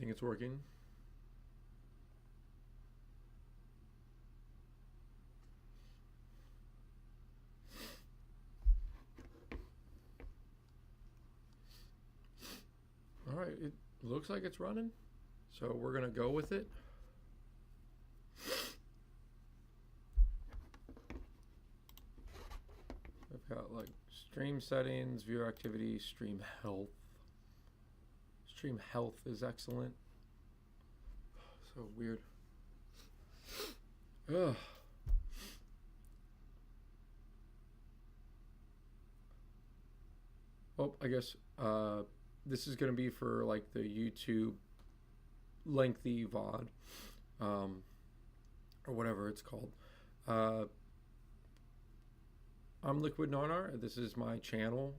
think it's working. All right, it looks like it's running, so we're gonna go with it. I've got like stream settings, viewer activity, stream health. Stream health is excellent. So weird. Ugh. Oh, I guess this is going to be for like the YouTube lengthy VOD, or whatever it's called. I'm Liquid Narnar. This is my channel.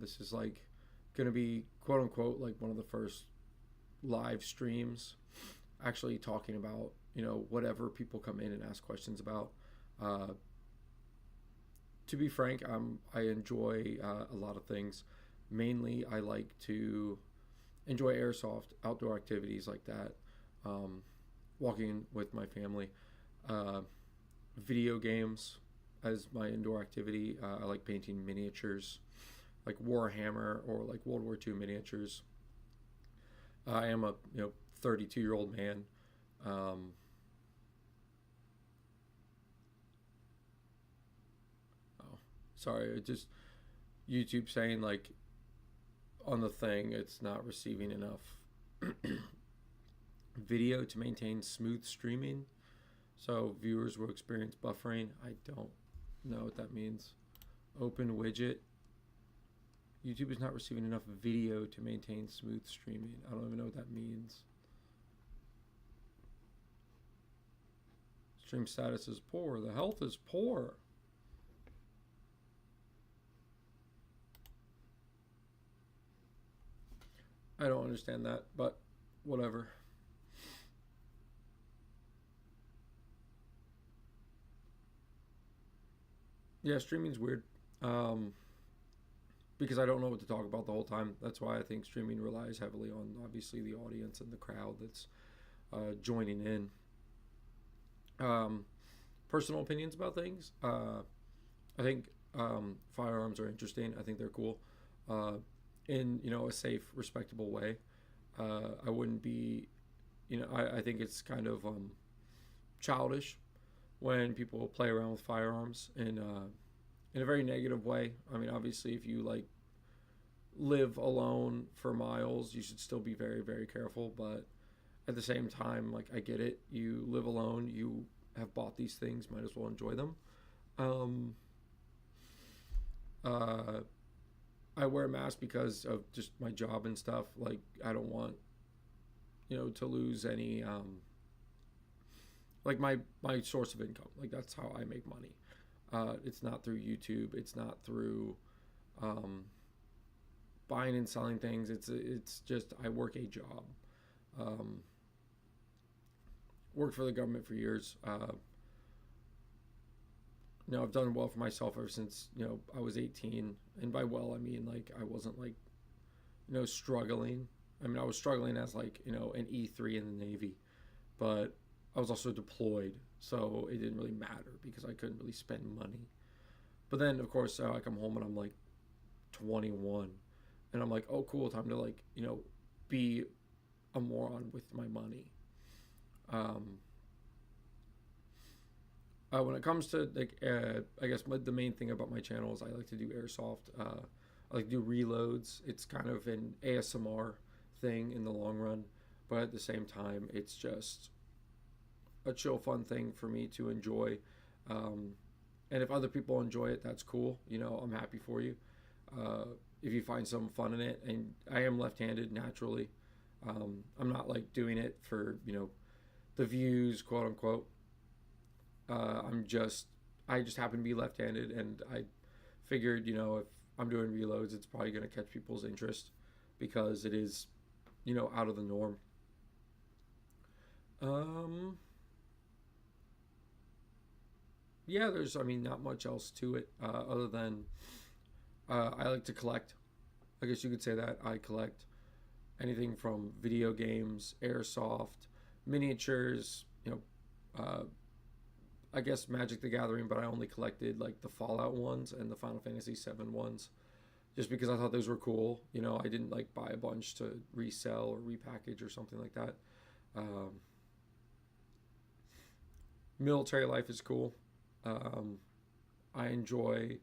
This is like going to be quote unquote like one of the first live streams, actually talking about, you know, whatever people come in and ask questions about. To be frank, I enjoy a lot of things. Mainly, I like to enjoy airsoft, outdoor activities like that, walking with my family, video games as my indoor activity. I like painting miniatures, like Warhammer or like World War II miniatures. I am a 32-year-old man. Sorry, it just YouTube saying like on the thing it's not receiving enough video to maintain smooth streaming, so viewers will experience buffering. I don't know what that means. Open widget. YouTube is not receiving enough video to maintain smooth streaming. I don't even know what that means. Stream status is poor. The health is poor. I don't understand that, but whatever. Yeah, streaming's weird. Because I don't know what to talk about the whole time. That's why I think streaming relies heavily on obviously the audience and the crowd that's joining in. Personal opinions about things. I think firearms are interesting. I think they're cool. In a safe, respectable way. I wouldn't be, I think it's kind of childish when people play around with firearms in a very negative way. I mean, obviously, if you like live alone for miles, you should still be very, very careful. But at the same time, like, I get it. You live alone. You have bought these things. Might as well enjoy them. I wear a mask because of just my job and stuff. Like, I don't want, to lose any, like my source of income. Like, that's how I make money. It's not through YouTube. It's not through buying and selling things. It's just I work a job. Worked for the government for years. I've done well for myself ever since, I was 18. And by well, I mean, like, I wasn't, like, struggling. I mean, I was struggling as, like, an E3 in the Navy. But I was also deployed, so it didn't really matter because I couldn't really spend money. But then, of course, I come home and I'm, like, 21. And I'm like, oh, cool, time to, like, be a moron with my money. When it comes to, like, I guess the main thing about my channel is I like to do airsoft. I like to do reloads. It's kind of an ASMR thing in the long run, but at the same time, it's just a chill, fun thing for me to enjoy. And if other people enjoy it, that's cool. I'm happy for you. If you find some fun in it, and I am left-handed naturally. I'm not like doing it for, the views, quote unquote. I just happen to be left-handed, and I figured, if I'm doing reloads, it's probably going to catch people's interest because it is, out of the norm. Yeah, there's, not much else to it, other than, I like to collect. I guess you could say that I collect anything from video games, airsoft, miniatures, I guess Magic the Gathering, but I only collected like the Fallout ones and the Final Fantasy VII ones, just because I thought those were cool. I didn't like buy a bunch to resell or repackage or something like that. Military life is cool. I enjoyed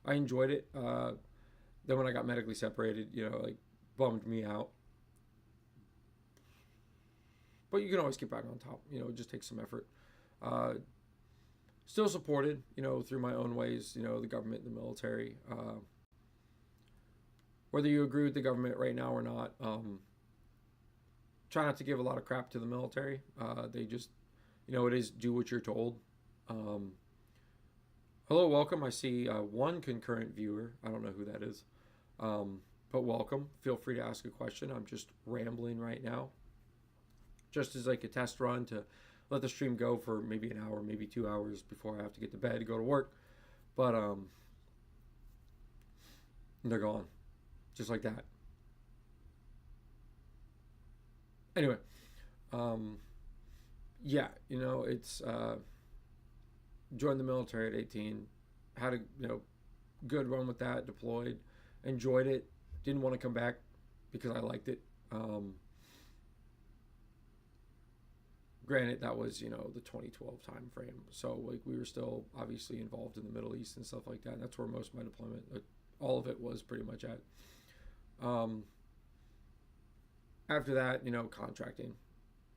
it. Then when I got medically separated, like bummed me out. But you can always get back on top. It just takes some effort. Still supported, through my own ways, the government and the military. Whether you agree with the government right now or not, try not to give a lot of crap to the military. They just, it is do what you're told. Hello, welcome. I see one concurrent viewer. I don't know who that is. But welcome. Feel free to ask a question. I'm just rambling right now. Just as like a test run to let the stream go for maybe an hour, maybe 2 hours before I have to get to bed to go to work. But they're gone. Just like that. Anyway, yeah, it's joined the military at 18, had a good run with that, deployed, enjoyed it, didn't want to come back because I liked it. Granted, that was the 2012 time frame, so like we were still obviously involved in the Middle East and stuff like that. And that's where most of my deployment, all of it, was pretty much at. After that, contracting,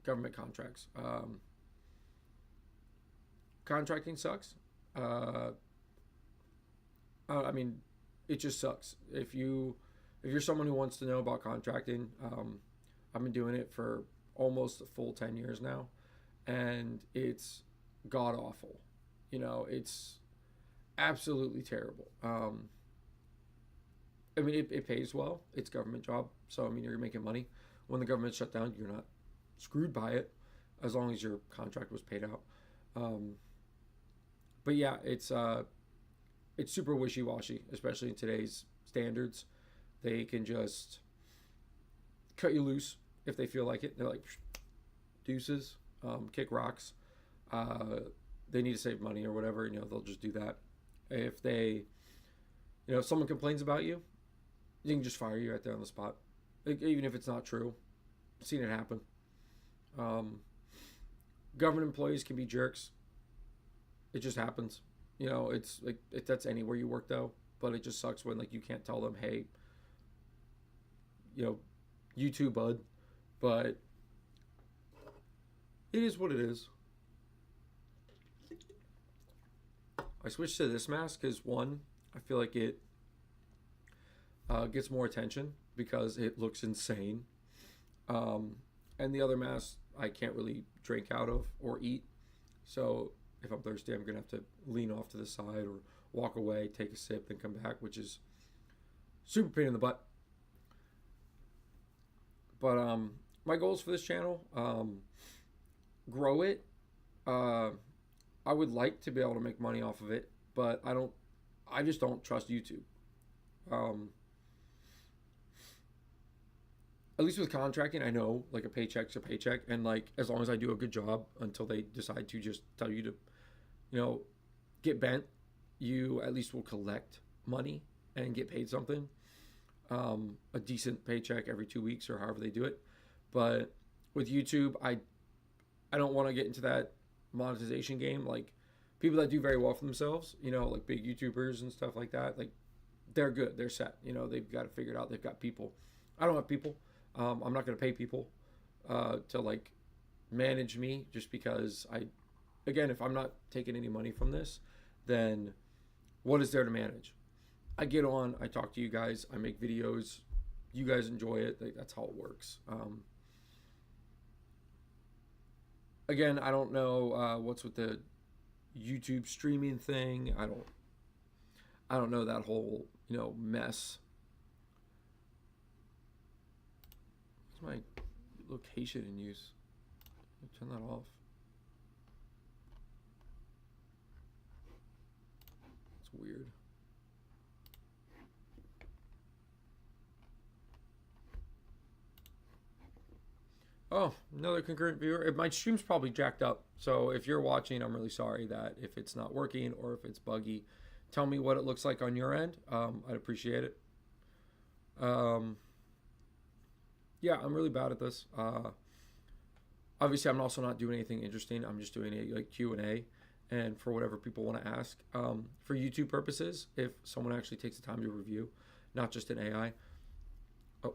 government contracts. Contracting sucks. I mean, it just sucks. If you're someone who wants to know about contracting, I've been doing it for almost a full 10 years now, and it's god awful. It's absolutely terrible. I mean, it pays well. It's a government job, so I mean, you're making money. When the government's shut down, you're not screwed by it, as long as your contract was paid out. But yeah, it's super wishy-washy, especially in today's standards. They can just cut you loose if they feel like it. They're like, deuces, kick rocks. They need to save money or whatever, they'll just do that. If they, if someone complains about you, they can just fire you right there on the spot. Like, even if it's not true. I've seen it happen. Government employees can be jerks. It just happens. It's like, that's anywhere you work though, but it just sucks when like you can't tell them, hey, you too, bud. But it is what it is. I switched to this mask because, one, I feel like it gets more attention because it looks insane. And the other mask I can't really drink out of or eat. So if I'm thirsty, I'm going to have to lean off to the side or walk away, take a sip, then come back, which is super pain in the butt. But my goals for this channel, grow it. I would like to be able to make money off of it, but I just don't trust YouTube. At least with contracting, I know like a paycheck's a paycheck, and like as long as I do a good job until they decide to just tell you to, get bent, you at least will collect money and get paid something. A decent paycheck every 2 weeks or however they do it. But with YouTube, I don't want to get into that monetization game. Like people that do very well for themselves, like big YouTubers and stuff like that, like they're good, they're set, they've got it figured out, they've got people. I don't have people. I'm not going to pay people to like manage me, just because again, if I'm not taking any money from this, then what is there to manage? I get on, I talk to you guys, I make videos, you guys enjoy it. Like, that's how it works. Again, I don't know what's with the YouTube streaming thing. I don't know that whole mess. What's my location in use? Turn that off. It's weird. . 'Cause Oh, another concurrent viewer. My stream's probably jacked up. So if you're watching, I'm really sorry that if it's not working or if it's buggy, tell me what it looks like on your end. I'd appreciate it. Um, yeah, I'm really bad at this. Obviously, I'm also not doing anything interesting. I'm just doing a like Q&A and for whatever people want to ask. For YouTube purposes, if someone actually takes the time to review, not just an AI. Oh,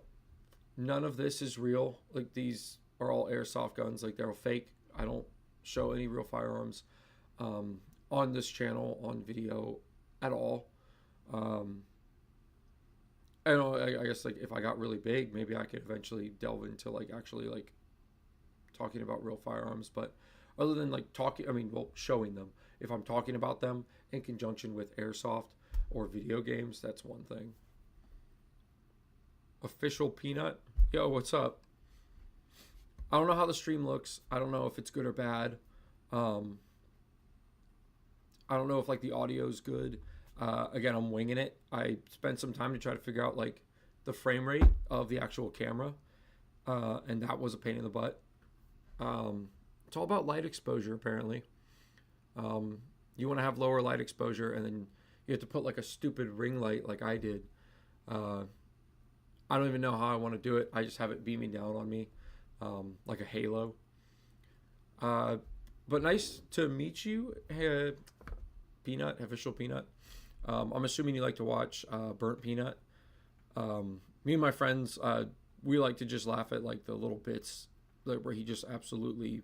none of this is real. Like these are all airsoft guns. Like they're all fake. I don't show any real firearms on this channel on video at all. I don't know. I guess like if I got really big, maybe I could eventually delve into like actually like talking about real firearms. But other than like talking, I mean, well, showing them. If I'm talking about them in conjunction with airsoft or video games, that's one thing. Official Peanut, yo, what's up? I don't know how the stream looks. I don't know if it's good or bad. I don't know if like the audio is good. Again, I'm winging it. I spent some time to try to figure out like the frame rate of the actual camera, and that was a pain in the butt. It's all about light exposure, apparently. You want to have lower light exposure, and then you have to put like a stupid ring light like I did. I don't even know how I want to do it. I just have it beaming down on me, like a halo. But nice to meet you, Peanut, official Peanut. I'm assuming you like to watch Burnt Peanut. Me and my friends, we like to just laugh at like the little bits where he just absolutely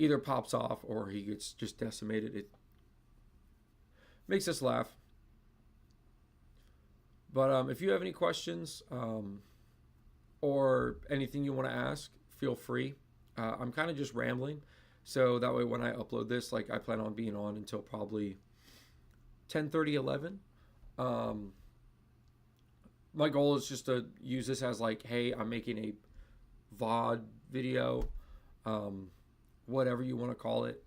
either pops off or he gets just decimated. It makes us laugh. But if you have any questions or anything you want to ask, feel free. I'm kind of just rambling. So that way when I upload this, like I plan on being on until probably 10:30, 11. My goal is just to use this as like, hey, I'm making a VOD video, whatever you want to call it,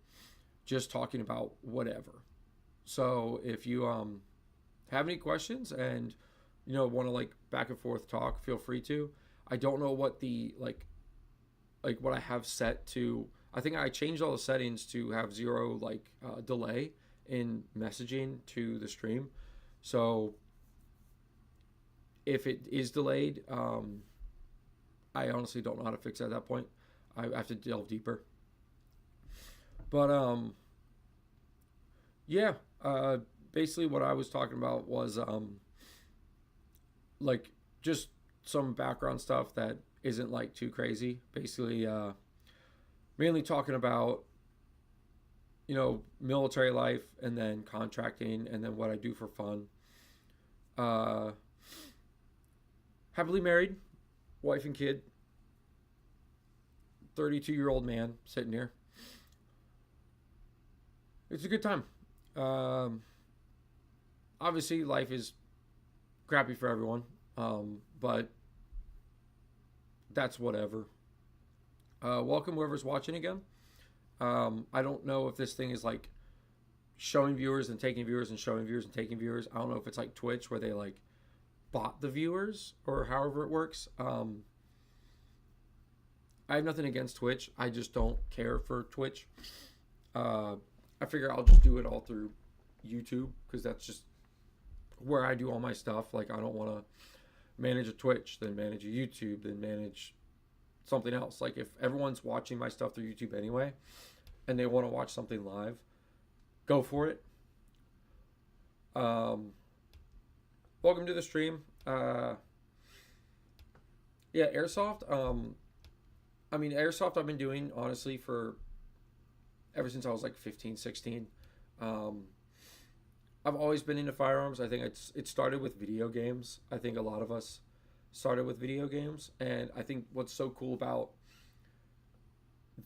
just talking about whatever. So if you have any questions and want to like back and forth talk, feel free to. I don't know what the like what I have set to. I think I changed all the settings to have zero like delay in messaging to the stream. So if it is delayed, I honestly don't know how to fix it at that point. I have to delve deeper. But yeah, basically what I was talking about was like just some background stuff that isn't like too crazy. Basically, mainly talking about military life and then contracting and then what I do for fun. Happily married, wife and kid, 32-year-old man sitting here. It's a good time. Obviously, life is crappy for everyone, but that's whatever. Welcome whoever's watching again. I don't know if this thing is like showing viewers and taking viewers and showing viewers and taking viewers. I don't know if it's like Twitch where they like bought the viewers or however it works. I have nothing against Twitch. I just don't care for Twitch. I figure I'll just do it all through YouTube because that's just where I do all my stuff. Like I don't want to manage a Twitch, then manage a YouTube, then manage something else. Like if everyone's watching my stuff through YouTube anyway and they want to watch something live, go for it. Welcome to the stream. Yeah, airsoft. I mean, airsoft I've been doing honestly for ever since I was like 15, 16. I've always been into firearms. I think it started with video games. I think a lot of us started with video games, and I think what's so cool about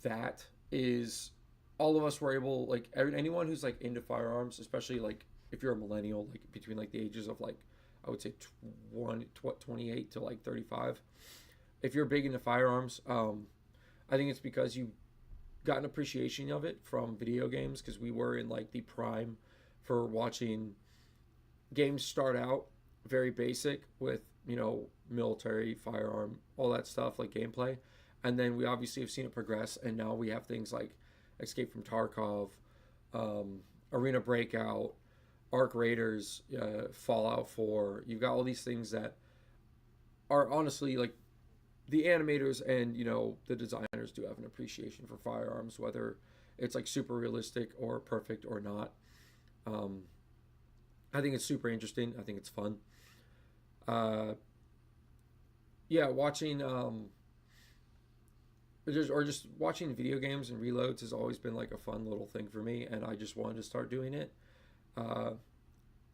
that is all of us were able, like anyone who's like into firearms, especially like if you're a millennial, like between like the ages of like I would say 28 to like 35. If you're big into firearms, I think it's because you got an appreciation of it from video games, because we were in like the prime for watching games start out very basic with military, firearm, all that stuff like gameplay, And then we obviously have seen it progress, and now we have things like Escape from Tarkov, Arena Breakout, Arc Raiders, Fallout 4. You've got all these things that are honestly like the animators and the designers do have an appreciation for firearms, whether it's like super realistic or perfect or not. I think it's super interesting. I think it's fun. Yeah, watching just watching video games and reloads has always been like a fun little thing for me, and I just wanted to start doing it. Uh,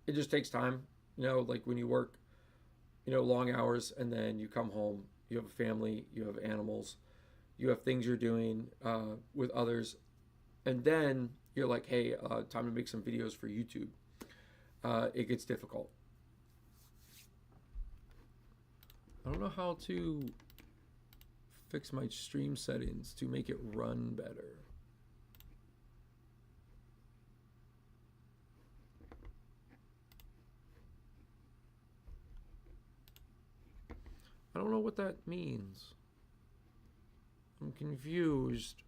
it just takes time, like when you work, long hours, and then you come home, you have a family, you have animals, you have things you're doing with others, and then you're like, hey, time to make some videos for YouTube. It gets difficult. I don't know how to fix my stream settings to make it run better. I don't know what that means. I'm confused.